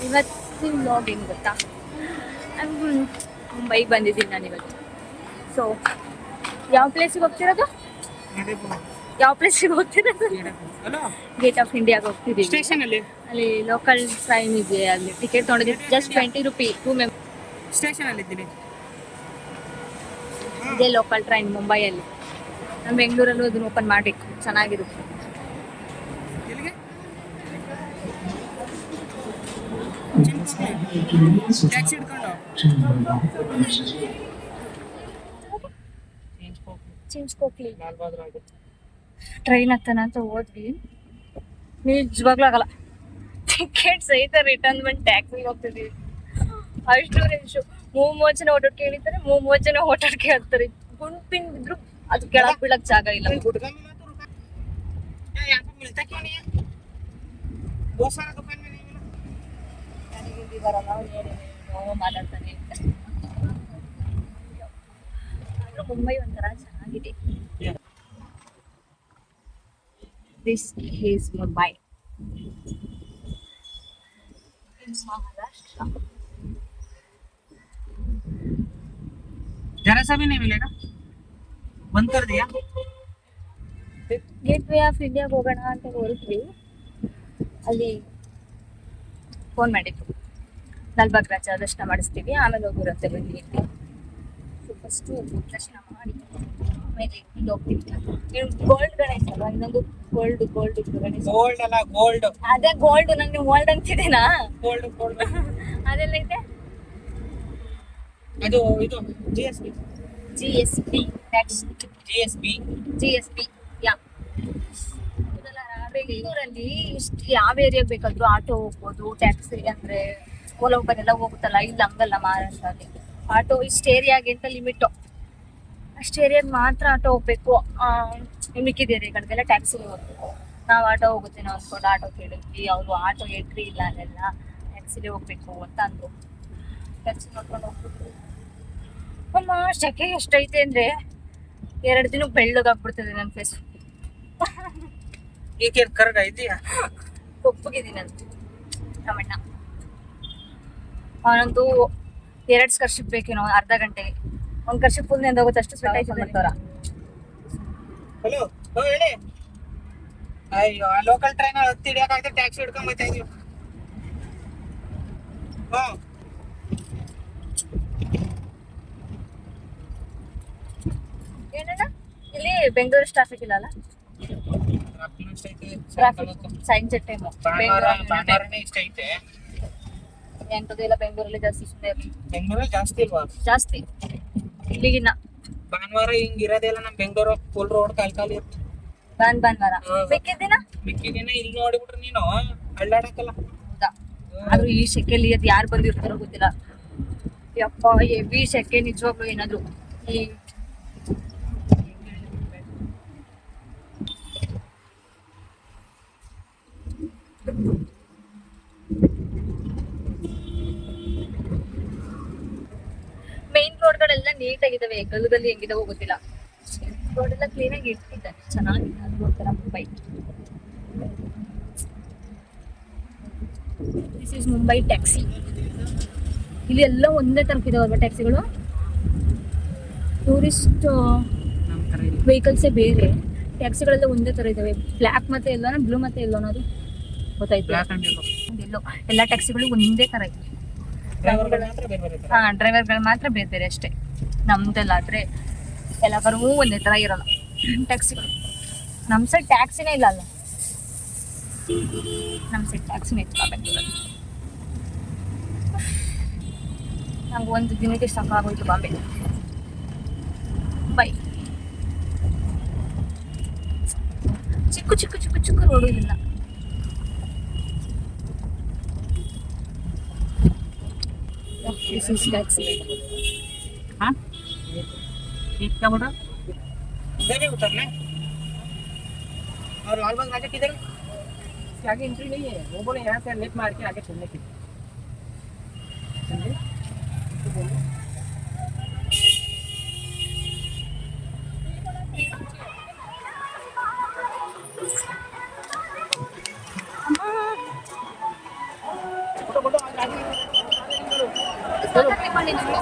ಇವತ್ತಿನ ವ್ಲಾಗ್ ಏನು ಗೊತ್ತಾ, ಮುಂಬೈಗೆ ಬಂದಿದ್ದೀನಿ ನಾನು ಇವತ್ತು. ಸೊ ಯಾವ ಪ್ಲೇಸಿಗೆ ಹೋಗ್ತಿರೋದು, ಯಾವ ಪ್ಲೇಸಿಗೆ ಹೋಗ್ತಿರೋದು? ಗೇಟ್ ಆಫ್ ಇಂಡಿಯಾಗೆ ಹೋಗ್ತಿದ್ದೀವಿ. ಸ್ಟೇಷನ್ ಅಲ್ಲಿ ಲೋಕಲ್ ಟ್ರೈನ್ ಇದೆ, ಅಲ್ಲಿ ಟಿಕೆಟ್ ತೊಗೊಂಡಿದ್ದೀವಿ. Just 20 rupee 2 member. ಸ್ಟೇಷನ್ ಅಲ್ಲಿ ಇದ್ದೀನಿ. ಇದೇ ಲೋಕಲ್ ಟ್ರೈನ್ ಮುಂಬೈಯಲ್ಲಿ. ನಾನು ಬೆಂಗಳೂರಲ್ಲೂ ಅದನ್ನು ಓಪನ್ ಮಾಡಬೇಕು, ಚೆನ್ನಾಗಿರುತ್ತೆ. ಟ್ಯಾಕ್ಸಿ ಹಿಡ್ಕೊಂಡು ಚಿಂಚ್ಕೋಕ್ಲಿ ಟ್ರೈನ್ ಹತ್ತನ ಅಂತ ಹೋದ್ವಿ. ನಿಜವಾಗ್ಲೂ ಆಗಲ್ಲ, ಟಿಕೆಟ್ ಸಹಿತ ರಿಟರ್ನ್ ಬಂದು ಟ್ಯಾಕ್ಸಿಗೆ ಹೋಗ್ತಿದ್ದೀವಿ. ಅಷ್ಟು ರೇಷು 3 ಜನ ಓಟಾಡ್ಕೆ ಹೇಳಿದ್ದಾರೆ, 3 ಜನ ಓಟಾಡ್ಕೆ ಹಾಕ್ತಾರೆ. ಗುಂಪಿನ ಬಿದ್ರು ಅದು ಕೆಳಗೆ ಬೀಳಕ್ ಜಾಗ ಇಲ್ಲ. ಮಾತಾಡ್ತಾನೆ ಮುಂಬೈ ಒಂಥರ ಚೆನ್ನಾಗಿದೆ. ದಿಸ್ ಈಸ್ ಮುಂಬೈ ಇನ್ ಮಹಾರಾಷ್ಟ್ರ. जरा सा भी नहीं मिलेगा, बंद कर दिया. ಗೇಟ್ ವೇ ಆಫ್ ಇಂಡಿಯಾಗೆ ಹೋಗೋಣ ಅಂತ ಹೊರಟ್ವಿ. ಅಲ್ಲಿ ಫೋನ್ ಮಾಡಿದ್ರು, ಲಾಲ್ಬಾಗ್ ರಾಜ ದರ್ಶನ ಮಾಡಿಸ್ತೀವಿ, ಆಮೇಲೆ ಹೋಗಿರುತ್ತೆ ಬನ್ನಿ ಅಂತ. ಸೊ ಫಸ್ಟು ದರ್ಶನ ಮಾಡಿ ಆಮೇಲೆ ಇಲ್ಲಿ ಹೋಗ್ತೀವಿ. ಗೋಲ್ಡ್ ಗಣೇಶ ಅಲ್ವಾ, ಇನ್ನೊಂದು ಗೋಲ್ಡ್ ಗಣೇಶ. ಗೋಲ್ಡ್ ಅಲ್ಲ, ಗೋಲ್ಡ್. ಅದೇ ಗೋಲ್ಡ್, ನಂಗೆ ಗೋಲ್ಡ್ ಅಂತಿದ್ದೀನಾ? ಗೋಲ್ಡ್ ಅದೆಲ್ಲ ಐತೆ. ಅದು ಇದು GSB ನೆಕ್ಸ್ಟ್ GSB ಯಾ. ಬೆಂಗಳೂರಲ್ಲಿ ಇಷ್ಟು ಯಾವ ಏರಿಯಾಗೆ ಬೇಕಾದ್ರೂ ಆಟೋ ಹೋಗ್ಬೋದು, ಟ್ಯಾಕ್ಸಿ ಅಂದ್ರೆ ಓಲಾ ಉಬರ್ ಎಲ್ಲ ಹೋಗುತ್ತಲ್ಲ. ಇಲ್ಲ ಹಂಗಲ್ಲ, ಮಹಾರಾಷ್ಟ್ರಲ್ಲಿ ಆಟೋ ಇಷ್ಟು ಏರಿಯಾಗೆ ಅಂತ ಲಿಮಿಟು. ಅಷ್ಟು ಏರಿಯಾಗೆ ಮಾತ್ರ ಆಟೋ ಹೋಗ್ಬೇಕು. ಮಿಕ್ಕಿದ ಏರಿಯಾಗಳಿಗೆಲ್ಲ ಟ್ಯಾಕ್ಸಿಗೆ ಹೋಗ್ಬೇಕು. ನಾವು ಆಟೋ ಹೋಗುತ್ತೇನೋ ಅಂದ್ಕೊಂಡು ಆಟೋ ಕೇಳಿದ್ವಿ. ಅವರು ಆಟೋ ಎಂಟ್ರಿ ಇಲ್ಲ, ಅಲ್ಲೆಲ್ಲ ಟ್ಯಾಕ್ಸಿಲೇ ಹೋಗ್ಬೇಕು ಅಂತ ಅಂದ್ರು. ಟ್ಯಾಕ್ಸಿ ನೋಡ್ಕೊಂಡು ಹೋಗ್ಬಿಟ್ಟು ಅಮ್ಮ ಶೆಕೆ ಎಷ್ಟೈತೆ ಅಂದ್ರೆ 2 ದಿನ ಬೆಳ್ಳಗಾಗ್ಬಿಡ್ತದೆ ನನ್ನ ಫೇಸ್. ಈಗ ಕರಗ ಇದೆಯಾ, ಕೊಪ್ಪಗಿದ್ದೀನಿ ಅಂತ ರಮಣ್ಣ. ಅವನಂತೂ 2 ಸ್ಕರ್ಶಿಪ್ ಬೇಕೇನೋ ಅರ್ಧ ಗಂಟೆಗೆ. ಒಂದು ಕರ್ಶಿಪ್ ಫುಲ್ ನೆಂದೋಗುತ್ತೆ, ಅಷ್ಟು ಸ್ವೆಟ್ ಆಯ್ತು ಮಾಡ್ತಾರ. ಹಲೋ ಹೇಳಿ. ಅಯ್ಯೋ, ಲೋಕಲ್ ಟ್ರೈನ್ ಹತ್ತಿ ಹಿಡಿಯೋಕ್ಕಾಗದೆ ಟ್ಯಾಕ್ಸಿ ಹಿಡ್ಕೊಂಡ್ ಬರ್ತಾ ಇದೀವಿ. ಏನಣ್ಣ, ಇಲ್ಲಿ ಬೆಂಗಳೂರು ಟ್ರಾಫಿಕ್ ಇಲ್ಲ ಅಲ್ಲ? ಸೈನ್ ಚೆಕ್ ಟೈಮು ಎಂಟದಿಲ್ಲ ಬೆಂಗಳೂರಲ್ಲಿ ಜಾಸ್ತಿ. ಬೆಂಗಳೂರಲ್ಲಿ ಜಾಸ್ತಿ ಇಲ್ವಾ? ಜಾಸ್ತಿ ಇಲ್ಲಿಗಿನ್ನ. ಭಾನುವಾರ ಹಿಂಗ್ ಇರೋದಿಲ್ಲ ನಮ್ ಬೆಂಗಳೂರು, ಫುಲ್ ರೋಡ್ ಕಾಲ್ ಇರುತ್ತೆ. ಭಾನುವಾರ ಮಿಕ್ಕಿದ್ದಿನ ಇಲ್ಲಿ ನೋಡಿಬಿಟ್ರೆ ನೀನು ಅಳ್ಳಾಡಕ್ಕಲ್ಲ. ಹೌದಾ? ಆದ್ರೂ ಈ ಶೆಕೆಯಲ್ಲಿ ಅದು ಯಾರು ಬಂದಿರ್ತಾರೋ ಗೊತ್ತಿಲ್ಲ. ಯಪ್ಪ ಹೆವಿ ಶೆಕೆ ನಿಜವಾಗ್ಲು. ಏನಾದ್ರು ಈ ಮೇನ್ ರೋಡ್ಗಳೆಲ್ಲ ನೀಟಾಗಿದ್ದಾವೆ, ಗಲ್ಲುಗಲ್ಲಿ ಹೆಂಗಿದಾವೋ ಗೊತ್ತಿಲ್ಲ. ರೋಡ್ ಎಲ್ಲ ಕ್ಲೀನ್ ಆಗಿ ಇಟ್ಟಿದ್ದಾರೆ, ಚೆನ್ನಾಗಿದೆ. ಅದು ಒಂಥರ Mumbai. This is Mumbai taxi. ಇಲ್ಲಿ ಎಲ್ಲ ಒಂದೇ ತರಕಿದಾವಲ್ವಾ ಟ್ಯಾಕ್ಸಿಗಳು? ಟೂರಿಸ್ಟ್ ವೆಹಿಕಲ್ಸೇ ಬೇರೆ, ಟ್ಯಾಕ್ಸಿಗಳೆಲ್ಲ ಒಂದೇ ತರ ಇದಾವೆ. ಬ್ಲ್ಯಾಕ್ ಮತ್ತೆ ಎಲ್ಲೋನ, ಬ್ಲೂ ಮತ್ತೆ ಎಲ್ಲೋನ, ಅದು ಗೊತ್ತಾಯ್ತು. ಎಲ್ಲೋ ಎಲ್ಲ ಟ್ಯಾಕ್ಸಿಗಳು ಒಂದೇ ತರ ಇದೆ. ಡ್ರೈವರ್ಗಳು ಮಾತ್ರ ಬೇರೆ ಬೇರೆ ಅಷ್ಟೇ. ನಮ್ದೆಲ್ಲ ಆದ್ರೆ ಎಲ್ಲ ಬರೂ ಒಂದೇ ತರ ಇರಲ್ಲ ಟ್ಯಾಕ್ಸಿಗಳು. ನಮ್ ಸೈಡ್ ಟ್ಯಾಕ್ಸಿನೇ ಇಲ್ಲ ಅಲ್ಲ, ನಮ್ ಸೈಡ್ ಟ್ಯಾಕ್ಸಿನೇ ಇತ್ತು ಬೆಂಗಳೂರಲ್ಲಿ. ನಂಗೆ ಒಂದು ದಿನಕ್ಕೆ ಸಾಕಾಗೋಯ್ತು ಬಾಂಬೆ. ಬೈ ಚಿಕ್ಕ ರೋಡು ಇಲ್ಲ. This is taxi. हाँ, एक क्या बोल रहा? इधर ही उतरना है। और लालबाग राजा किधर है? इसके आगे एंट्री नहीं है। वो बोले यहाँ से लेफ्ट मार के आगे चलने के। समझे? तो बोलो। ಸಾಕಾಗ್ಲಿ ಮಾಡಿ ನಿಮ್ಗೆ.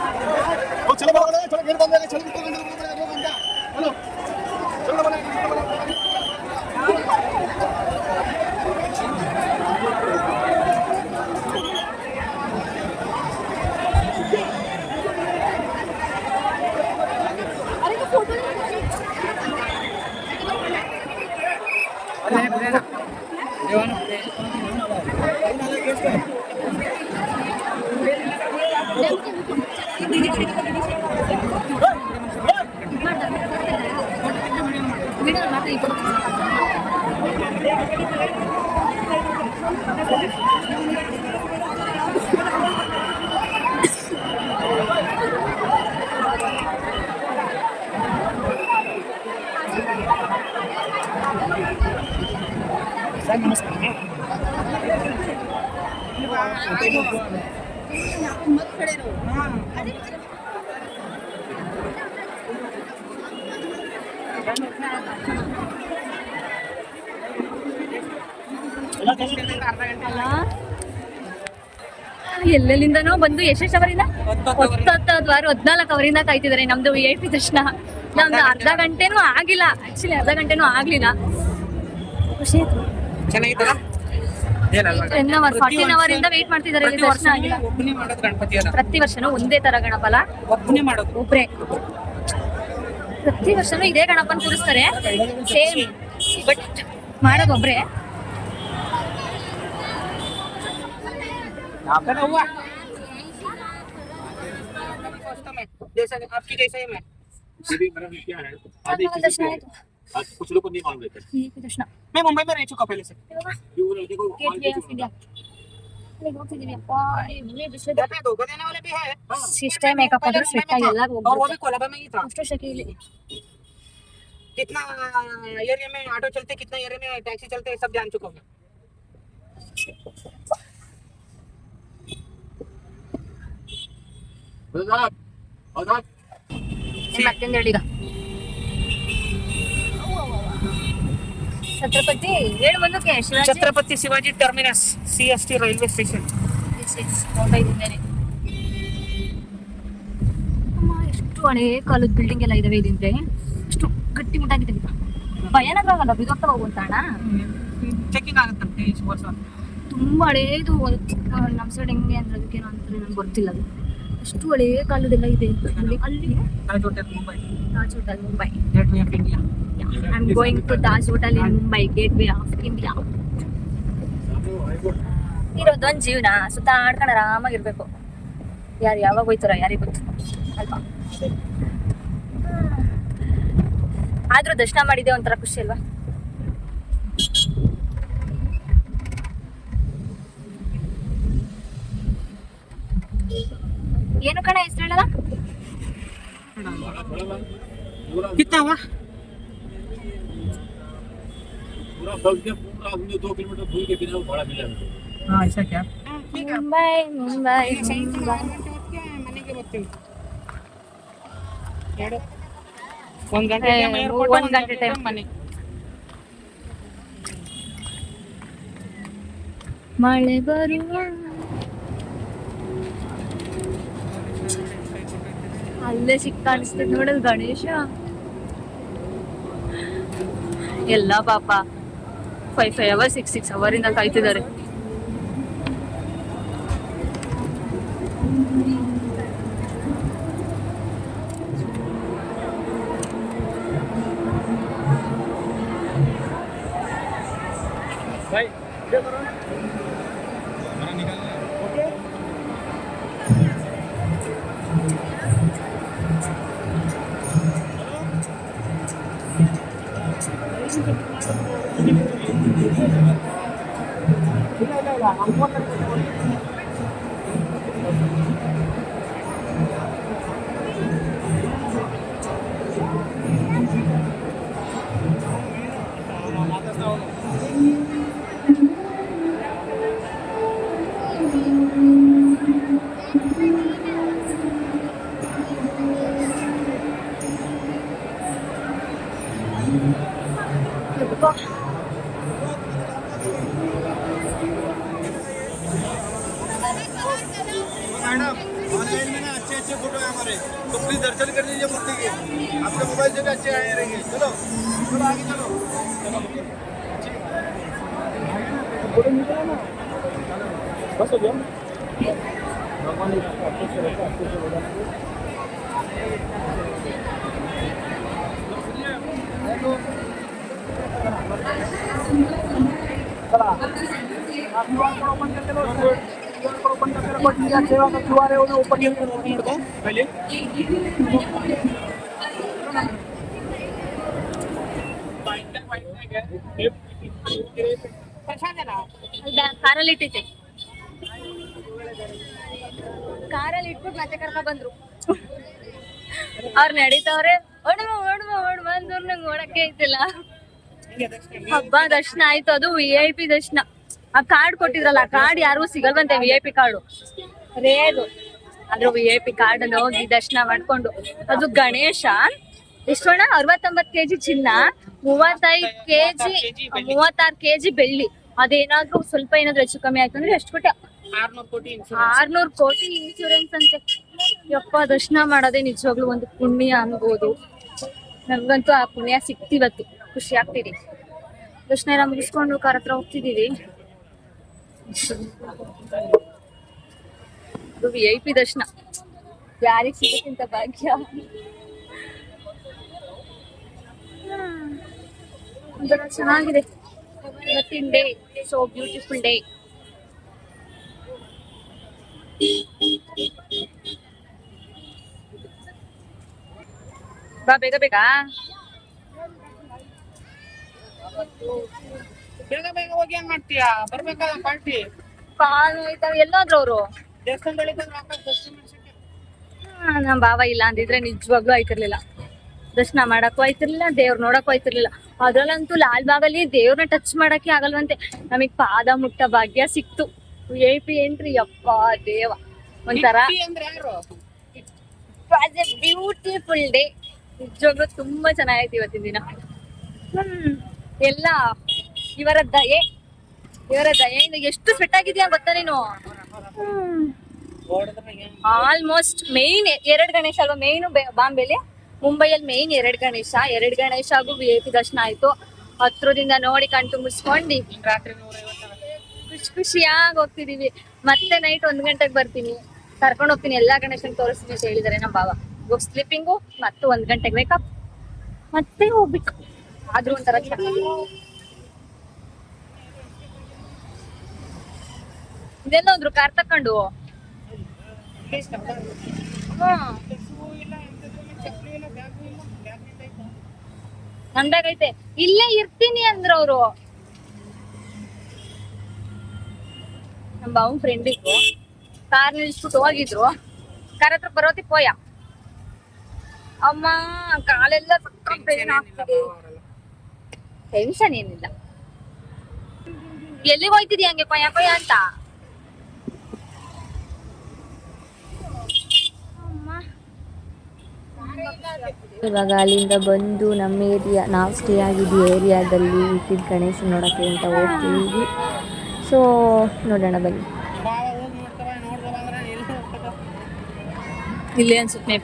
ವಿಡಿಯೋ ಮಾತ್ರ ಈ ಫೋಟೋ ಅಲ್ಲ ಎಲ್ಲೆಲ್ಲಿಂದನೋ ಬಂದು ಎಷ್ಟೆಷ್ಟು ಅವರಿಂದ 14 ಅವರಿಂದ ಕಾಯ್ತಿದ್ದಾರೆ. ನಮ್ದು VIP ದರ್ಶನ ನಮ್ದು ಅರ್ಧ ಗಂಟೆನೂ ಆಗಿಲ್ಲ. ಆಕ್ಚುಲಿ ಅರ್ಧ ಗಂಟೆನೂ ಆಗ್ಲಿಲ್ಲ. ಖುಷಿ ಆಯ್ತು. ಚೆನ್ನಾಗಿತ್ತಲ್ಲ? ಏನಲ್ವಾ? 14 ಅವರಿಂದ ವೇಟ್ ಮಾಡ್ತಿದ್ದಾರೆ. ಇಲ್ಲಿ ದರ್ಶನ ಆಗಿಲ್ಲ. ಒಬ್ಬನೇ ಮಾಡೋದು ಗಣಪತಿ ಅಲ್ಲ, ಪ್ರತಿ ವರ್ಷನೂ ಒಂದೇ ತರ ಗಣಪಲ್ಲ, ಒಬ್ಬನೇ ಮಾಡೋದು. ಒಬ್ರೆ ಪ್ರತಿ ವರ್ಷನೂ ಇದೇ ಗಣಪನ ಕೂರಿಸ್ತಾರೆ, ಸೇಮ್, ಬಟ್ ಮಾಡೋದು ಒಬ್ರೆ. जैसा आपकी जैसा ही मैं ದರ್ಶನ ಆಯ್ತು. कुछ लोग को नहीं मालूम रहता VIP ದರ್ಶನ मैं मुंबई में रह चुका पहले से। देखो ಗೇಟ್ ವೇ ಆಫ್ ಇಂಡಿಯಾ ಅಲ್ಲಿಗೆ ಹೋಗ್ತಿದೀವಿ. ಅಪ್ಪ ಇವೇ ಬಿಸಿಲು. यहाँ पे धोखा देने वाले भी है। ಸಿಸ್ಟಮ್ ಮೇಕಪ್ ಆದ್ರೆ ಸ್ವೆಟ್ ಆಗಿ ಎಲ್ಲ और वो भी कोलाबा में ही था। ಅಷ್ಟು ಶೆಕೆ ಇಲ್ಲಿ. कितना एरिया में ऑटो चलते, कितना एरिया में टैक्सी चलते, सब जान चुका हूँ। ಮತ್ತೊಂದು ಹೇಳಿ ಈಗ ಛತ್ರಪತಿ ಹೇಳು ಬಂದಕ್ಕೆ Shivaji Chhatrapati Shivaji terminus CST railway station. ಮುಂಬೈದಿಂದಾನೆ. ಅಮ್ಮ ಎಷ್ಟು ಹಳೇ ಕಾಲದ ಬಿಲ್ಡಿಂಗ್ ಎಲ್ಲ ಇದಾವೆ ಇದಿಂದ್ರೆ. ಎಷ್ಟು ಗಟ್ಟಿ ಮುಟ್ಟಾಗಿದೆ. ಭಯಾನಕ ಆಗಲ್ಲ ಬಿದೋಗ್ತಾ ಹೋಗುವಂತ ಅಣ್ಣ. ಚೆಕಿಂಗ್ ಆಗುತ್ತಂತೆ ಈ ವರ್ಷ. ತುಂಬಾ ಹಳೇದು. ನಮ್ಮ ಸೈಡ್ ಹೆಂಗೆ ಅಂದ್ರೆ ಅದಕ್ಕೇನೋ ಅಂತಾರೆ, ನಂಗೆ ಗೊತ್ತಿಲ್ಲ ಅದು. ಅಷ್ಟು ಹಳೇ ಕಾಲದೆಲ್ಲ ಇದೆ ಅಲ್ಲಿ. Taj hotel Mumbai, Taj hotel Mumbai. Gateway of India. I am going to Taj hotel in Mumbai, gateway of India. ಇರೋದೊಂದು ಜೀವನ, ಸುತ್ತಾಡ್ಕೊಂಡು ಆರಾಮಾಗಿರ್ಬೇಕು. ಯಾರು ಯಾವಾಗ ಹೋಯ್ತಾರೋ ಯಾರಿಗೆ ಗೊತ್ತು ಅಲ್ವಾ. ಆದ್ರೂ ದರ್ಶನ ಮಾಡಿದ್ದೆ ಒಂಥರ ಖುಷಿ ಅಲ್ವಾ. ಏನು ಕಣ ಹೆಸರು ಹೇಳಲ್ಲ. कितना हुआ? पूरा बस के पूरा हमने 2 किलोमीटर दूर के बिना भाड़ा मिला हमको। हाँ ऐसा क्या? ಮುಂಬೈ ಮುಂಬೈ ಮುಂಬೈ. ಮನೆ के बच्चे ಎರಡು ಒಂದು ಗಂಟೆ ಏ, time airport, ಒಂದ್ ಗಂಟೆ time. ಮನೆ. ಮಳೆ ಬರುವ ಅಲ್ಲೇ ಸಿಕ್ಕ ಕಾಣಿಸ್ತದೆ ನೋಡಲ್ ಗಣೇಶ. ಎಲ್ಲ ಪಾಪ 5 ಅವರ್ಸ್ 6 ಅವರಿಂದ ಕಾಯ್ತಿದ್ದಾರೆ. मैडम ऑनलाइन में ना अच्छे अच्छे फोटो है हमारे, तो प्लीज दर्शन कर लीजिए मूर्ति के, आपके मोबाइल से भी अच्छे आए रहेंगे। चलो चलो आगे चलो, चलो बस हो गया। भगवान अच्छे से रहता, अच्छे से होगा। ಕಾರಲ್ಲಿ ಇಟ್ಟಿದ್ದೆ, ಕಾರಲ್ಲಿ ಇಟ್ಬಿಟ್ಟು ಮತ್ತೆ ಕರ್ಕ ಬಂದ್ರು. ಅವ್ರು ನಡೀತವ್ರೆ, ಓಡ್ ಬಂದ್ರು, ನಂಗೆ ಓಡಕ್ಕೆ ಐತಿಲ್ಲ. ಹಬ್ಬ ದರ್ಶನ ಆಯ್ತು, ಅದು VIP ದರ್ಶನ. ಆ ಕಾರ್ಡ್ ಕೊಟ್ಟಿದ್ರಲ್ಲ, ಆ ಕಾರ್ಡ್ ಯಾರು ಸಿಗಲ್ವಂತೆ, VIP ಕಾರ್ಡು ರೇದು. ಅದ್ರ VIP ಕಾರ್ಡ್ ಅಲ್ಲಿ ಹೋಗಿ ದರ್ಶನ ಮಾಡ್ಕೊಂಡು, ಅದು ಗಣೇಶ ಎಷ್ಟೋಣ 69 kg ಚಿನ್ನ, 35 kg 36 kg ಬೆಳ್ಳಿ. ಅದೇನಾದ್ರೂ ಸ್ವಲ್ಪ ಏನಾದ್ರು ಹೆಚ್ಚು ಕಮ್ಮಿ ಆಯ್ತು ಅಂದ್ರೆ ಎಷ್ಟು ಕೊಟ್ಟೆ? 600 ಕೋಟಿ ಇನ್ಶೂರೆನ್ಸ್ ಅಂತೆ. ಯಪ್ಪ, ದರ್ಶನ ಮಾಡೋದೇ ನಿಜವಾಗ್ಲೂ ಒಂದು ಪುಣ್ಯ ಅನ್ಬೋದು. ನಮ್ಗಂತೂ ಆ ಪುಣ್ಯ ಸಿಕ್ತಿವತ್ತು, ಖುಷಿ ಆಗ್ತಿದೆ. ದರ್ಶನ ಎಲ್ಲ ಮುಗಿಸ್ಕೊಂಡು ಕಾರ್ ಹತ್ರ ಹೋಗ್ತಿದೀವಿ. ಅದು VIP ದರ್ಶನ ಯಾರಿಗೆ ಸಿಗುತ್ತಿಂತ ಭಾಗ್ಯ. ಒಂಥರ ಚೆನ್ನಾಗಿದೆ ಇವತ್ತಿನ ಡೇ, ಸೋ ಬ್ಯೂಟಿಫುಲ್ ಡೇ. ಬಾ ಬೇಗ ಬೇಗ ಬೇಗ ಬೇಗ ಹೋಗಿ ಏನ್ ಮಾಡ್ತೀಯಾ? ಬರ್ಬೇಕಲ್ಲ ಪಾರ್ಟಿ. ಕಾಲು ಹೋಯ್ತಾವ. ಎಲ್ಲಾದ್ರು ಅವರು ದೇವಸ್ಥಾನದಲ್ಲಿ ವಾಪಸ್ ದರ್ಶನ ಮಾಡ್ಸಕ್ಕೆ. ನಮ್ ಭಾವ ಇಲ್ಲ ಅಂದಿದ್ರೆ ನಿಜವಾಗ್ಲೂ ಆಯ್ತಿರ್ಲಿಲ್ಲ, ದರ್ಶನ ಮಾಡಕ್ಕೂ ಆಯ್ತಿರ್ಲಿಲ್ಲ, ದೇವ್ರ ನೋಡಕ್ಕೂ ಆಯ್ತಿರ್ಲಿಲ್ಲ. ಅದ್ರಲ್ಲಂತೂ ಲಾಲ್ಬಾಗಲ್ಲಿ ದೇವ್ರನ್ನ ಟಚ್ ಮಾಡಕ್ಕೆ ಆಗಲ್ವಂತೆ. ನಮಗ್ ಪಾದ ಮುಟ್ಟ ಭಾಗ್ಯ ಸಿಕ್ತು. VIP ಎಂಟ್ರಿ, ಯಪ್ಪ ದೇವ, ಒಂಥರ ಅಂದ್ರೆ ಯಾರು? Beautiful day. ನಿಜವಾಗ್ಲೂ ತುಂಬಾ ಚೆನ್ನಾಗೈತಿ ಇವತ್ತಿನ ದಿನ. ಎಲ್ಲ ಇವರ ದಯೆಯಿಂದ. ಎಷ್ಟು ಫಿಟ್ ಆಗಿದ್ಯಾ ಗೊತ್ತಾ ನೀನು? ಆಲ್ಮೋಸ್ಟ್ ಮೇನ್ 2 ಗಣೇಶ ಅಲ್ವಾ ಮೇನ್ ಬಾಂಬೆಲಿ. ಮುಂಬೈಯಲ್ಲಿ ಮೇನ್ 2 ಗಣೇಶ. 2 ಗಣೇಶಗೂ VIP ದರ್ಶನ ಆಯ್ತು. ಹತ್ರದಿಂದ ನೋಡಿ ಕಣ್ ತುಂಬಿಸ್ಕೊಂಡು ರಾತ್ರಿ ಖುಷಿಯಾಗಿ ಹೋಗ್ತಿದೀವಿ. ಮತ್ತೆ ನೈಟ್ 1 ಗಂಟೆಗೆ ಬರ್ತೀನಿ, ಕರ್ಕೊಂಡು ಹೋಗ್ತೀನಿ, ಎಲ್ಲಾ ಗಣೇಶನ್ ತೋರಿಸ್ತೀನಿ ಅಂತ ಹೇಳಿದಾರೆ ನಮ್ಮ ಬಾವ. ಇವಾಗ ಸ್ಲೀಪಿಂಗು, ಮತ್ತೆ 1 ಗಂಟೆಗೆ ವೇಕಪ್, ಮತ್ತೆ ಹೋಗ್ಬೇಕು. ಆದ್ರೂ ಒಂಥರ ಇದೆಲ್ಲ ಹೋದ್ರು ಕಾರ್ ತಕೊಂಡು. ನನ್ ಬ್ಯಾಗ್ ಐತೆ, ಇಲ್ಲೇ ಇರ್ತೀನಿ ಅಂದ್ರು ಅವ್ರು. ನಮ್ಮ ಬಾವನ್ ಫ್ರೆಂಡ್ ಇದ್ರು, ಕಾರ್ ನಿಲ್ಸ್ಬಿಟ್ಟು ಹೋಗಿದ್ರು. ಕಾರ್ ಹತ್ರ ಬರೋತಿ ಪೋಯ ಅಮ್ಮ, ಕಾಲೆಲ್ಲ ಟೆನ್ಷನ್ ಏನಿಲ್ಲ. ಎಲ್ಲಿಗೆ ಹೋಯ್ತಿದ್ಯಾ ಹಂಗೆ ಕೊಯ ಕೊಯ ಅಂತ? ಇವಾಗ ಅಲ್ಲಿಂದ ಬಂದು ನಮ್ಮ ನಾವು ಸ್ಟೇ ಆಗಿದ್ದ ಏರಿಯಾದಲ್ಲಿ ಇಟ್ಟಿದ್ದ ಗಣೇಶ ನೋಡೋಕ್ಕೆ ಅಂತ ಹೋಗ್ತೀವಿ. ಸೊ ನೋಡೋಣ ಬನ್ನಿ. ಇಲ್ಲೇ ಅನ್ಸುತ್ತೆ.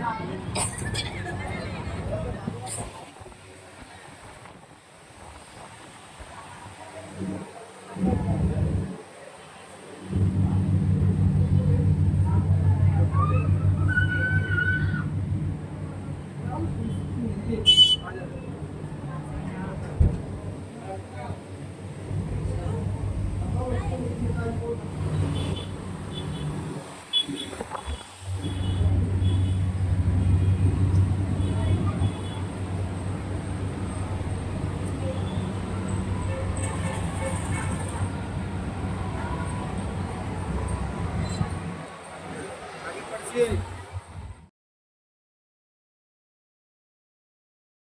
ये